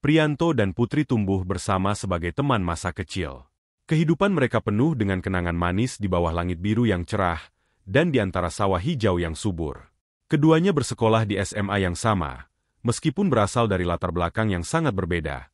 Priyanto dan Putri tumbuh bersama sebagai teman masa kecil. Kehidupan mereka penuh dengan kenangan manis di bawah langit biru yang cerah dan di antara sawah hijau yang subur. Keduanya bersekolah di SMA yang sama, meskipun berasal dari latar belakang yang sangat berbeda.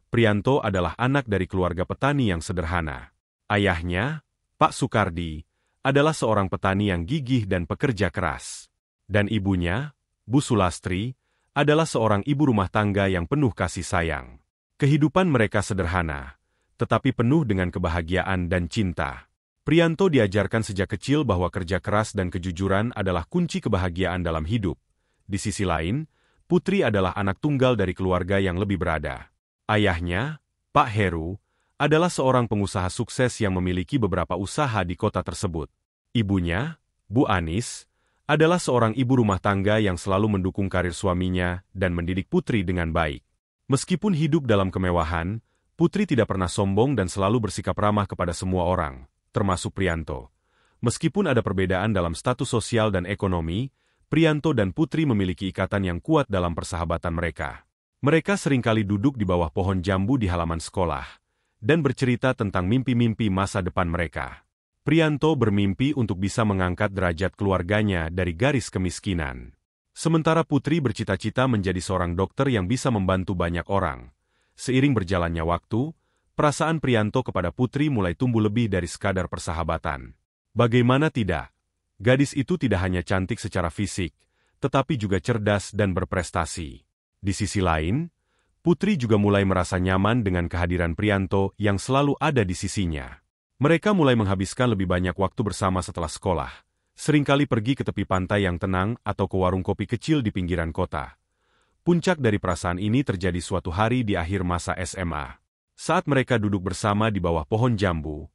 Priyanto adalah anak dari keluarga petani yang sederhana. Ayahnya, Pak Sukardi, adalah seorang petani yang gigih dan pekerja keras. Dan ibunya, Bu Sulastri, adalah seorang ibu rumah tangga yang penuh kasih sayang. Kehidupan mereka sederhana, tetapi penuh dengan kebahagiaan dan cinta. Priyanto diajarkan sejak kecil bahwa kerja keras dan kejujuran adalah kunci kebahagiaan dalam hidup. Di sisi lain, Putri adalah anak tunggal dari keluarga yang lebih berada. Ayahnya, Pak Heru, adalah seorang pengusaha sukses yang memiliki beberapa usaha di kota tersebut. Ibunya, Bu Anis, adalah seorang ibu rumah tangga yang selalu mendukung karir suaminya dan mendidik Putri dengan baik. Meskipun hidup dalam kemewahan, Putri tidak pernah sombong dan selalu bersikap ramah kepada semua orang, termasuk Priyanto. Meskipun ada perbedaan dalam status sosial dan ekonomi, Priyanto dan Putri memiliki ikatan yang kuat dalam persahabatan mereka. Mereka seringkali duduk di bawah pohon jambu di halaman sekolah dan bercerita tentang mimpi-mimpi masa depan mereka. Priyanto bermimpi untuk bisa mengangkat derajat keluarganya dari garis kemiskinan. Sementara Putri bercita-cita menjadi seorang dokter yang bisa membantu banyak orang. Seiring berjalannya waktu, perasaan Priyanto kepada Putri mulai tumbuh lebih dari sekadar persahabatan. Bagaimana tidak? Gadis itu tidak hanya cantik secara fisik, tetapi juga cerdas dan berprestasi. Di sisi lain, Putri juga mulai merasa nyaman dengan kehadiran Priyanto yang selalu ada di sisinya. Mereka mulai menghabiskan lebih banyak waktu bersama setelah sekolah, seringkali pergi ke tepi pantai yang tenang atau ke warung kopi kecil di pinggiran kota. Puncak dari perasaan ini terjadi suatu hari di akhir masa SMA. Saat mereka duduk bersama di bawah pohon jambu,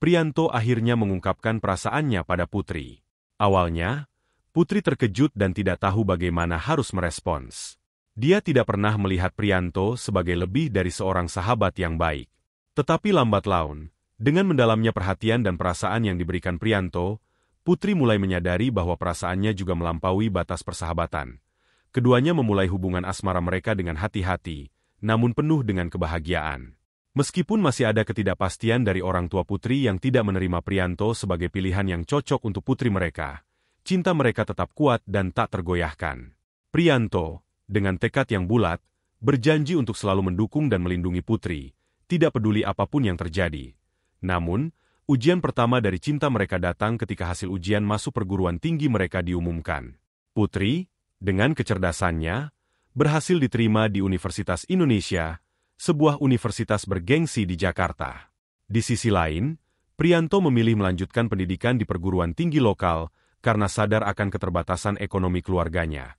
Priyanto akhirnya mengungkapkan perasaannya pada Putri. Awalnya, Putri terkejut dan tidak tahu bagaimana harus merespons. Dia tidak pernah melihat Priyanto sebagai lebih dari seorang sahabat yang baik. Tetapi lambat laun, dengan mendalamnya perhatian dan perasaan yang diberikan Priyanto, Putri mulai menyadari bahwa perasaannya juga melampaui batas persahabatan. Keduanya memulai hubungan asmara mereka dengan hati-hati, namun penuh dengan kebahagiaan. Meskipun masih ada ketidakpastian dari orang tua Putri yang tidak menerima Priyanto sebagai pilihan yang cocok untuk putri mereka, cinta mereka tetap kuat dan tak tergoyahkan. Priyanto, dengan tekad yang bulat, berjanji untuk selalu mendukung dan melindungi Putri, tidak peduli apapun yang terjadi. Namun, ujian pertama dari cinta mereka datang ketika hasil ujian masuk perguruan tinggi mereka diumumkan. Putri, dengan kecerdasannya, berhasil diterima di Universitas Indonesia, sebuah universitas bergengsi di Jakarta. Di sisi lain, Priyanto memilih melanjutkan pendidikan di perguruan tinggi lokal karena sadar akan keterbatasan ekonomi keluarganya.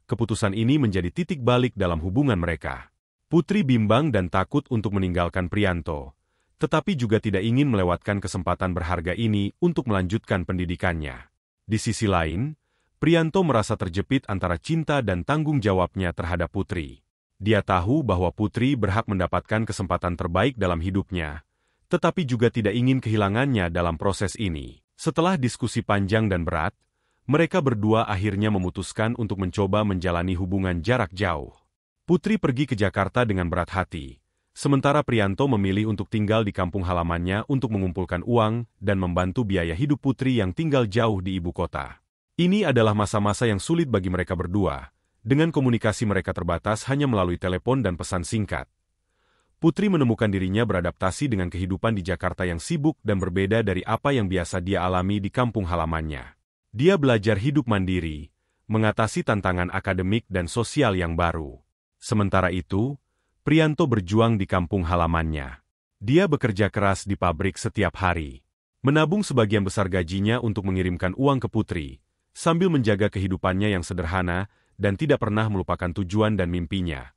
Keputusan ini menjadi titik balik dalam hubungan mereka. Putri bimbang dan takut untuk meninggalkan Priyanto, tetapi juga tidak ingin melewatkan kesempatan berharga ini untuk melanjutkan pendidikannya. Di sisi lain, Priyanto merasa terjepit antara cinta dan tanggung jawabnya terhadap Putri. Dia tahu bahwa Putri berhak mendapatkan kesempatan terbaik dalam hidupnya, tetapi juga tidak ingin kehilangannya dalam proses ini. Setelah diskusi panjang dan berat, mereka berdua akhirnya memutuskan untuk mencoba menjalani hubungan jarak jauh. Putri pergi ke Jakarta dengan berat hati. Sementara Priyanto memilih untuk tinggal di kampung halamannya untuk mengumpulkan uang dan membantu biaya hidup Putri yang tinggal jauh di ibu kota. Ini adalah masa-masa yang sulit bagi mereka berdua, dengan komunikasi mereka terbatas hanya melalui telepon dan pesan singkat. Putri menemukan dirinya beradaptasi dengan kehidupan di Jakarta yang sibuk dan berbeda dari apa yang biasa dia alami di kampung halamannya. Dia belajar hidup mandiri, mengatasi tantangan akademik dan sosial yang baru. Sementara itu, Priyanto berjuang di kampung halamannya. Dia bekerja keras di pabrik setiap hari, menabung sebagian besar gajinya untuk mengirimkan uang ke Putri, sambil menjaga kehidupannya yang sederhana dan tidak pernah melupakan tujuan dan mimpinya.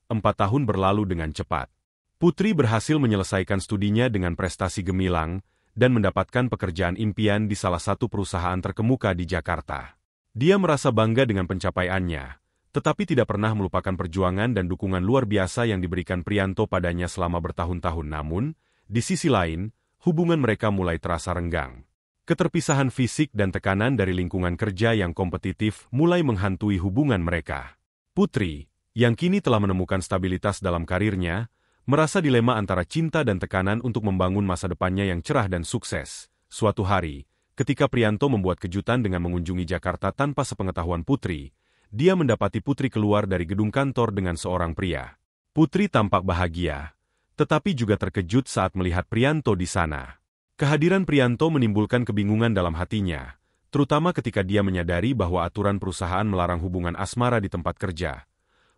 4 tahun berlalu dengan cepat. Putri berhasil menyelesaikan studinya dengan prestasi gemilang dan mendapatkan pekerjaan impian di salah satu perusahaan terkemuka di Jakarta. Dia merasa bangga dengan pencapaiannya, tetapi tidak pernah melupakan perjuangan dan dukungan luar biasa yang diberikan Priyanto padanya selama bertahun-tahun. Namun, di sisi lain, hubungan mereka mulai terasa renggang. Keterpisahan fisik dan tekanan dari lingkungan kerja yang kompetitif mulai menghantui hubungan mereka. Putri, yang kini telah menemukan stabilitas dalam karirnya, merasa dilema antara cinta dan tekanan untuk membangun masa depannya yang cerah dan sukses. Suatu hari, ketika Priyanto membuat kejutan dengan mengunjungi Jakarta tanpa sepengetahuan Putri, dia mendapati Putri keluar dari gedung kantor dengan seorang pria. Putri tampak bahagia, tetapi juga terkejut saat melihat Priyanto di sana. Kehadiran Priyanto menimbulkan kebingungan dalam hatinya, terutama ketika dia menyadari bahwa aturan perusahaan melarang hubungan asmara di tempat kerja.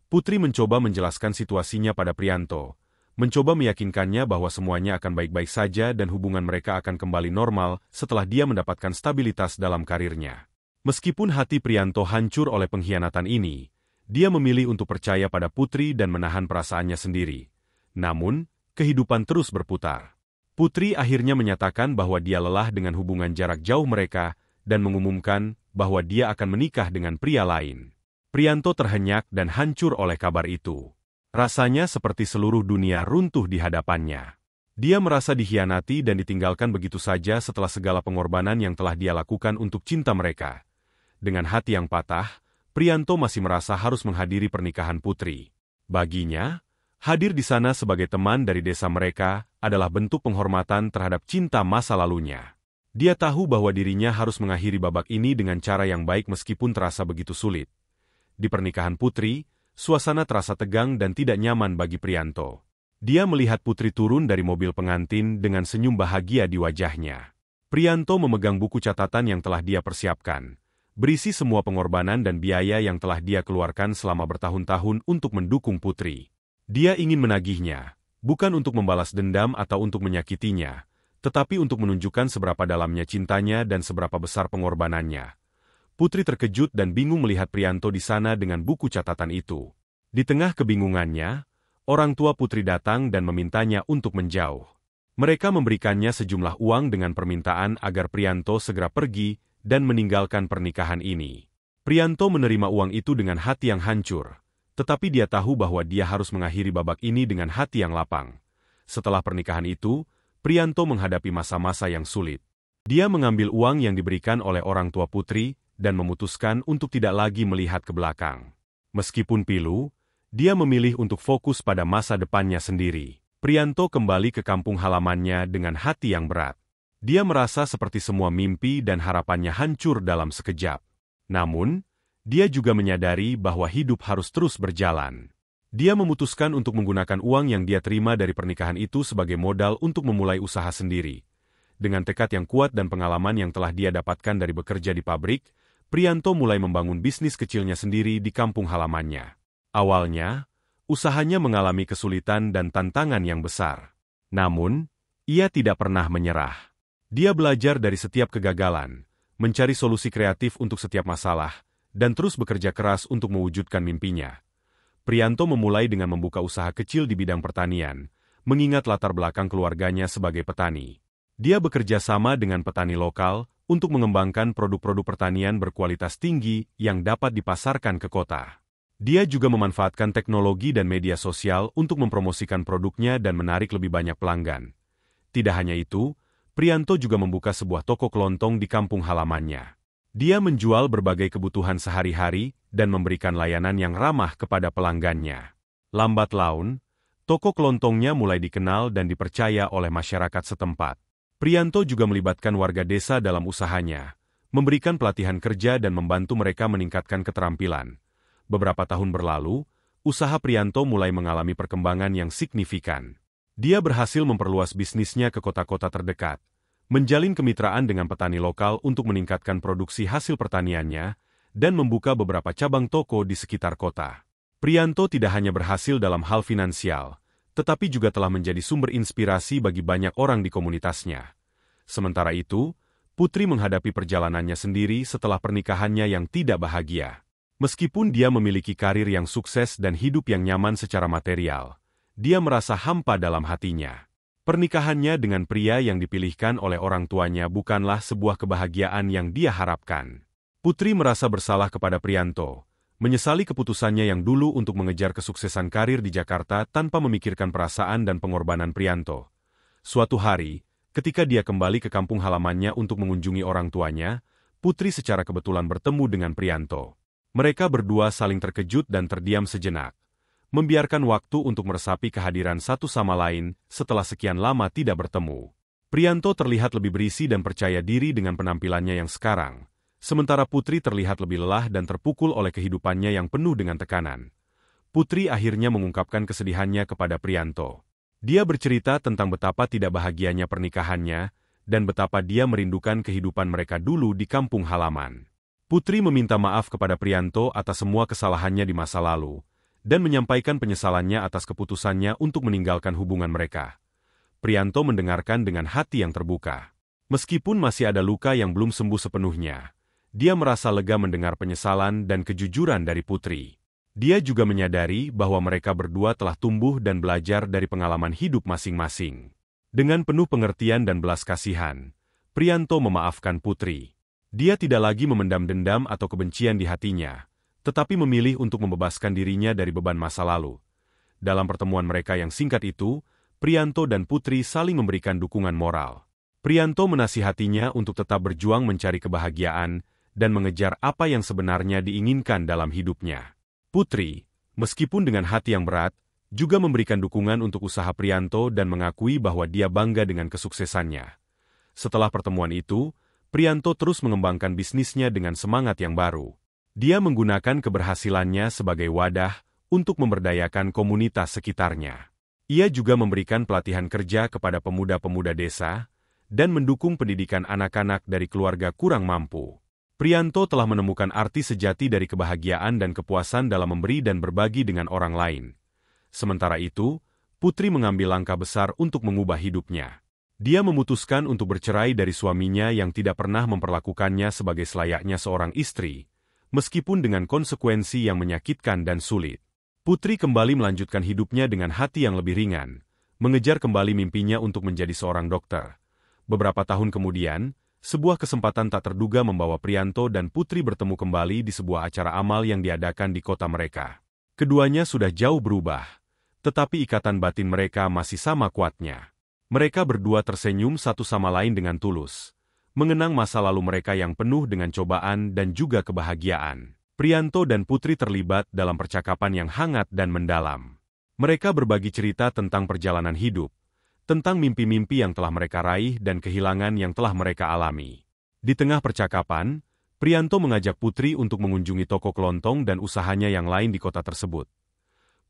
Putri mencoba menjelaskan situasinya pada Priyanto, mencoba meyakinkannya bahwa semuanya akan baik-baik saja dan hubungan mereka akan kembali normal setelah dia mendapatkan stabilitas dalam karirnya. Meskipun hati Priyanto hancur oleh pengkhianatan ini, dia memilih untuk percaya pada Putri dan menahan perasaannya sendiri. Namun, kehidupan terus berputar. Putri akhirnya menyatakan bahwa dia lelah dengan hubungan jarak jauh mereka dan mengumumkan bahwa dia akan menikah dengan pria lain. Priyanto terhenyak dan hancur oleh kabar itu. Rasanya seperti seluruh dunia runtuh di hadapannya. Dia merasa dikhianati dan ditinggalkan begitu saja setelah segala pengorbanan yang telah dia lakukan untuk cinta mereka. Dengan hati yang patah, Priyanto masih merasa harus menghadiri pernikahan Putri. Baginya, hadir di sana sebagai teman dari desa mereka adalah bentuk penghormatan terhadap cinta masa lalunya. Dia tahu bahwa dirinya harus mengakhiri babak ini dengan cara yang baik meskipun terasa begitu sulit. Di pernikahan Putri, suasana terasa tegang dan tidak nyaman bagi Priyanto. Dia melihat Putri turun dari mobil pengantin dengan senyum bahagia di wajahnya. Priyanto memegang buku catatan yang telah dia persiapkan, berisi semua pengorbanan dan biaya yang telah dia keluarkan selama bertahun-tahun untuk mendukung Putri. Dia ingin menagihnya, bukan untuk membalas dendam atau untuk menyakitinya, tetapi untuk menunjukkan seberapa dalamnya cintanya dan seberapa besar pengorbanannya. Putri terkejut dan bingung melihat Priyanto di sana dengan buku catatan itu. Di tengah kebingungannya, orang tua Putri datang dan memintanya untuk menjauh. Mereka memberikannya sejumlah uang dengan permintaan agar Priyanto segera pergi dan meninggalkan pernikahan ini. Priyanto menerima uang itu dengan hati yang hancur, tetapi dia tahu bahwa dia harus mengakhiri babak ini dengan hati yang lapang. Setelah pernikahan itu, Priyanto menghadapi masa-masa yang sulit. Dia mengambil uang yang diberikan oleh orang tua Putri dan memutuskan untuk tidak lagi melihat ke belakang. Meskipun pilu, dia memilih untuk fokus pada masa depannya sendiri. Priyanto kembali ke kampung halamannya dengan hati yang berat. Dia merasa seperti semua mimpi dan harapannya hancur dalam sekejap. Namun, dia juga menyadari bahwa hidup harus terus berjalan. Dia memutuskan untuk menggunakan uang yang dia terima dari pernikahan itu sebagai modal untuk memulai usaha sendiri. Dengan tekad yang kuat dan pengalaman yang telah dia dapatkan dari bekerja di pabrik, Priyanto mulai membangun bisnis kecilnya sendiri di kampung halamannya. Awalnya, usahanya mengalami kesulitan dan tantangan yang besar. Namun, ia tidak pernah menyerah. Dia belajar dari setiap kegagalan, mencari solusi kreatif untuk setiap masalah, dan terus bekerja keras untuk mewujudkan mimpinya. Priyanto memulai dengan membuka usaha kecil di bidang pertanian, mengingat latar belakang keluarganya sebagai petani. Dia bekerja sama dengan petani lokal untuk mengembangkan produk-produk pertanian berkualitas tinggi yang dapat dipasarkan ke kota. Dia juga memanfaatkan teknologi dan media sosial untuk mempromosikan produknya dan menarik lebih banyak pelanggan. Tidak hanya itu, Priyanto juga membuka sebuah toko kelontong di kampung halamannya. Dia menjual berbagai kebutuhan sehari-hari dan memberikan layanan yang ramah kepada pelanggannya. Lambat laun, toko kelontongnya mulai dikenal dan dipercaya oleh masyarakat setempat. Priyanto juga melibatkan warga desa dalam usahanya, memberikan pelatihan kerja dan membantu mereka meningkatkan keterampilan. Beberapa tahun berlalu, usaha Priyanto mulai mengalami perkembangan yang signifikan. Dia berhasil memperluas bisnisnya ke kota-kota terdekat, menjalin kemitraan dengan petani lokal untuk meningkatkan produksi hasil pertaniannya, dan membuka beberapa cabang toko di sekitar kota. Priyanto tidak hanya berhasil dalam hal finansial, tetapi juga telah menjadi sumber inspirasi bagi banyak orang di komunitasnya. Sementara itu, Putri menghadapi perjalanannya sendiri setelah pernikahannya yang tidak bahagia. Meskipun dia memiliki karir yang sukses dan hidup yang nyaman secara material, dia merasa hampa dalam hatinya. Pernikahannya dengan pria yang dipilihkan oleh orang tuanya bukanlah sebuah kebahagiaan yang dia harapkan. Putri merasa bersalah kepada Priyanto, menyesali keputusannya yang dulu untuk mengejar kesuksesan karir di Jakarta tanpa memikirkan perasaan dan pengorbanan Priyanto. Suatu hari, ketika dia kembali ke kampung halamannya untuk mengunjungi orang tuanya, Putri secara kebetulan bertemu dengan Priyanto. Mereka berdua saling terkejut dan terdiam sejenak, membiarkan waktu untuk meresapi kehadiran satu sama lain setelah sekian lama tidak bertemu. Priyanto terlihat lebih berisi dan percaya diri dengan penampilannya yang sekarang, sementara Putri terlihat lebih lelah dan terpukul oleh kehidupannya yang penuh dengan tekanan. Putri akhirnya mengungkapkan kesedihannya kepada Priyanto. Dia bercerita tentang betapa tidak bahagianya pernikahannya, dan betapa dia merindukan kehidupan mereka dulu di kampung halaman. Putri meminta maaf kepada Priyanto atas semua kesalahannya di masa lalu, dan menyampaikan penyesalannya atas keputusannya untuk meninggalkan hubungan mereka. Priyanto mendengarkan dengan hati yang terbuka. Meskipun masih ada luka yang belum sembuh sepenuhnya, dia merasa lega mendengar penyesalan dan kejujuran dari Putri. Dia juga menyadari bahwa mereka berdua telah tumbuh dan belajar dari pengalaman hidup masing-masing. Dengan penuh pengertian dan belas kasihan, Priyanto memaafkan Putri. Dia tidak lagi memendam dendam atau kebencian di hatinya, tetapi memilih untuk membebaskan dirinya dari beban masa lalu. Dalam pertemuan mereka yang singkat itu, Priyanto dan Putri saling memberikan dukungan moral. Priyanto menasihatinya untuk tetap berjuang mencari kebahagiaan dan mengejar apa yang sebenarnya diinginkan dalam hidupnya. Putri, meskipun dengan hati yang berat, juga memberikan dukungan untuk usaha Priyanto dan mengakui bahwa dia bangga dengan kesuksesannya. Setelah pertemuan itu, Priyanto terus mengembangkan bisnisnya dengan semangat yang baru. Dia menggunakan keberhasilannya sebagai wadah untuk memberdayakan komunitas sekitarnya. Ia juga memberikan pelatihan kerja kepada pemuda-pemuda desa dan mendukung pendidikan anak-anak dari keluarga kurang mampu. Priyanto telah menemukan arti sejati dari kebahagiaan dan kepuasan dalam memberi dan berbagi dengan orang lain. Sementara itu, Putri mengambil langkah besar untuk mengubah hidupnya. Dia memutuskan untuk bercerai dari suaminya yang tidak pernah memperlakukannya sebagai selayaknya seorang istri, meskipun dengan konsekuensi yang menyakitkan dan sulit. Putri kembali melanjutkan hidupnya dengan hati yang lebih ringan, mengejar kembali mimpinya untuk menjadi seorang dokter. Beberapa tahun kemudian, sebuah kesempatan tak terduga membawa Priyanto dan Putri bertemu kembali di sebuah acara amal yang diadakan di kota mereka. Keduanya sudah jauh berubah, tetapi ikatan batin mereka masih sama kuatnya. Mereka berdua tersenyum satu sama lain dengan tulus, mengenang masa lalu mereka yang penuh dengan cobaan dan juga kebahagiaan. Priyanto dan Putri terlibat dalam percakapan yang hangat dan mendalam. Mereka berbagi cerita tentang perjalanan hidup, tentang mimpi-mimpi yang telah mereka raih dan kehilangan yang telah mereka alami. Di tengah percakapan, Priyanto mengajak Putri untuk mengunjungi toko kelontong dan usahanya yang lain di kota tersebut.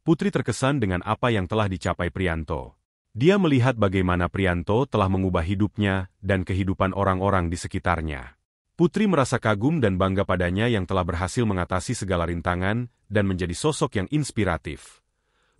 Putri terkesan dengan apa yang telah dicapai Priyanto. Dia melihat bagaimana Priyanto telah mengubah hidupnya dan kehidupan orang-orang di sekitarnya. Putri merasa kagum dan bangga padanya yang telah berhasil mengatasi segala rintangan dan menjadi sosok yang inspiratif.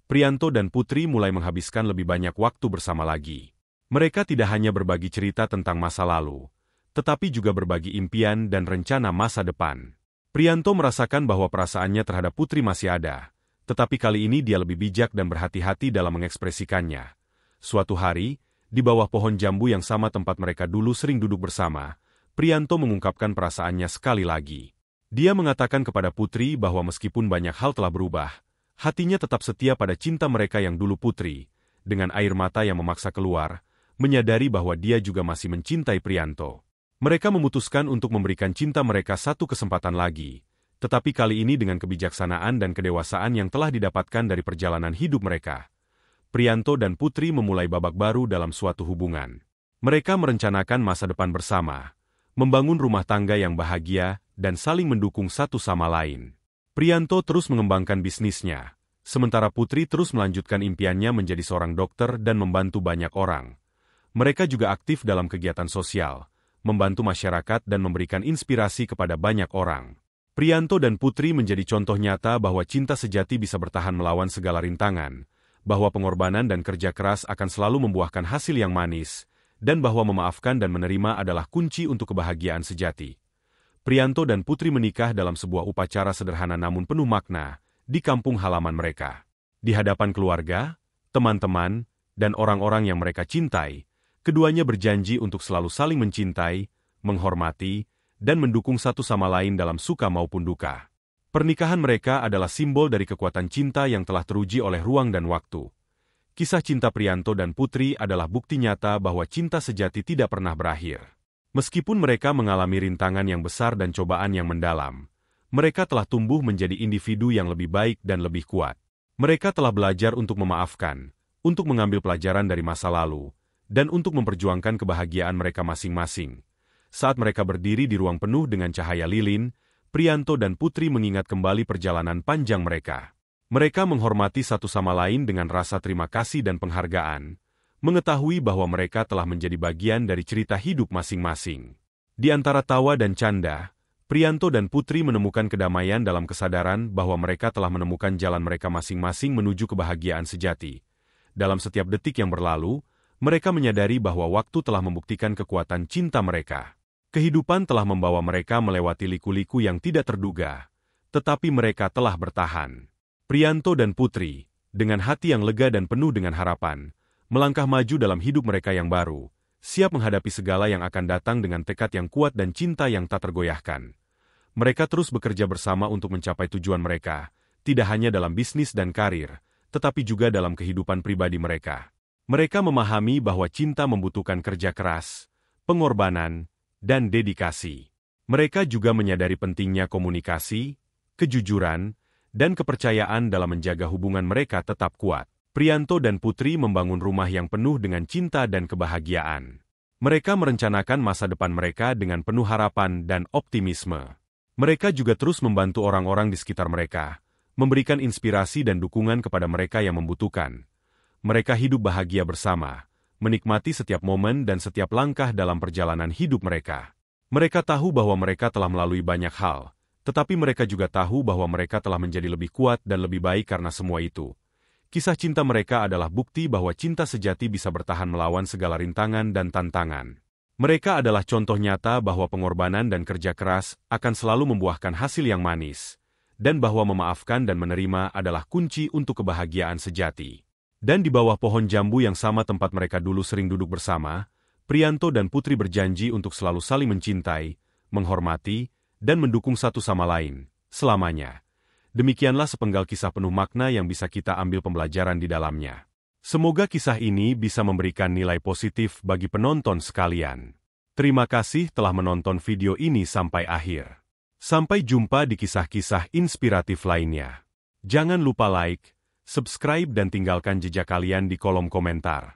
Priyanto dan Putri mulai menghabiskan lebih banyak waktu bersama lagi. Mereka tidak hanya berbagi cerita tentang masa lalu, tetapi juga berbagi impian dan rencana masa depan. Priyanto merasakan bahwa perasaannya terhadap Putri masih ada, tetapi kali ini dia lebih bijak dan berhati-hati dalam mengekspresikannya. Suatu hari, di bawah pohon jambu yang sama tempat mereka dulu sering duduk bersama, Priyanto mengungkapkan perasaannya sekali lagi. Dia mengatakan kepada Putri bahwa meskipun banyak hal telah berubah, hatinya tetap setia pada cinta mereka yang dulu. Putri, dengan air mata yang memaksa keluar, menyadari bahwa dia juga masih mencintai Priyanto. Mereka memutuskan untuk memberikan cinta mereka satu kesempatan lagi, tetapi kali ini dengan kebijaksanaan dan kedewasaan yang telah didapatkan dari perjalanan hidup mereka. Priyanto dan Putri memulai babak baru dalam suatu hubungan. Mereka merencanakan masa depan bersama, membangun rumah tangga yang bahagia, dan saling mendukung satu sama lain. Priyanto terus mengembangkan bisnisnya, sementara Putri terus melanjutkan impiannya menjadi seorang dokter dan membantu banyak orang. Mereka juga aktif dalam kegiatan sosial, membantu masyarakat dan memberikan inspirasi kepada banyak orang. Priyanto dan Putri menjadi contoh nyata bahwa cinta sejati bisa bertahan melawan segala rintangan, bahwa pengorbanan dan kerja keras akan selalu membuahkan hasil yang manis, dan bahwa memaafkan dan menerima adalah kunci untuk kebahagiaan sejati. Priyanto dan Putri menikah dalam sebuah upacara sederhana namun penuh makna, di kampung halaman mereka. Di hadapan keluarga, teman-teman, dan orang-orang yang mereka cintai, keduanya berjanji untuk selalu saling mencintai, menghormati, dan mendukung satu sama lain dalam suka maupun duka. Pernikahan mereka adalah simbol dari kekuatan cinta yang telah teruji oleh ruang dan waktu. Kisah cinta Priyanto dan Putri adalah bukti nyata bahwa cinta sejati tidak pernah berakhir. Meskipun mereka mengalami rintangan yang besar dan cobaan yang mendalam, mereka telah tumbuh menjadi individu yang lebih baik dan lebih kuat. Mereka telah belajar untuk memaafkan, untuk mengambil pelajaran dari masa lalu, dan untuk memperjuangkan kebahagiaan mereka masing-masing. Saat mereka berdiri di ruang penuh dengan cahaya lilin, Priyanto dan Putri mengingat kembali perjalanan panjang mereka. Mereka menghormati satu sama lain dengan rasa terima kasih dan penghargaan, mengetahui bahwa mereka telah menjadi bagian dari cerita hidup masing-masing. Di antara tawa dan canda, Priyanto dan Putri menemukan kedamaian dalam kesadaran bahwa mereka telah menemukan jalan mereka masing-masing menuju kebahagiaan sejati. Dalam setiap detik yang berlalu, mereka menyadari bahwa waktu telah membuktikan kekuatan cinta mereka. Kehidupan telah membawa mereka melewati liku-liku yang tidak terduga, tetapi mereka telah bertahan. Priyanto dan Putri, dengan hati yang lega dan penuh dengan harapan, melangkah maju dalam hidup mereka yang baru, siap menghadapi segala yang akan datang dengan tekad yang kuat dan cinta yang tak tergoyahkan. Mereka terus bekerja bersama untuk mencapai tujuan mereka, tidak hanya dalam bisnis dan karir, tetapi juga dalam kehidupan pribadi mereka. Mereka memahami bahwa cinta membutuhkan kerja keras, pengorbanan, dan dedikasi. Mereka juga menyadari pentingnya komunikasi, kejujuran, dan kepercayaan dalam menjaga hubungan mereka tetap kuat. Priyanto dan Putri membangun rumah yang penuh dengan cinta dan kebahagiaan. Mereka merencanakan masa depan mereka dengan penuh harapan dan optimisme. Mereka juga terus membantu orang-orang di sekitar mereka, memberikan inspirasi dan dukungan kepada mereka yang membutuhkan. Mereka hidup bahagia bersama, menikmati setiap momen dan setiap langkah dalam perjalanan hidup mereka. Mereka tahu bahwa mereka telah melalui banyak hal, tetapi mereka juga tahu bahwa mereka telah menjadi lebih kuat dan lebih baik karena semua itu. Kisah cinta mereka adalah bukti bahwa cinta sejati bisa bertahan melawan segala rintangan dan tantangan. Mereka adalah contoh nyata bahwa pengorbanan dan kerja keras akan selalu membuahkan hasil yang manis, dan bahwa memaafkan dan menerima adalah kunci untuk kebahagiaan sejati. Dan di bawah pohon jambu yang sama tempat mereka dulu sering duduk bersama, Priyanto dan Putri berjanji untuk selalu saling mencintai, menghormati, dan mendukung satu sama lain, selamanya. Demikianlah sepenggal kisah penuh makna yang bisa kita ambil pembelajaran di dalamnya. Semoga kisah ini bisa memberikan nilai positif bagi penonton sekalian. Terima kasih telah menonton video ini sampai akhir. Sampai jumpa di kisah-kisah inspiratif lainnya. Jangan lupa like, subscribe dan tinggalkan jejak kalian di kolom komentar.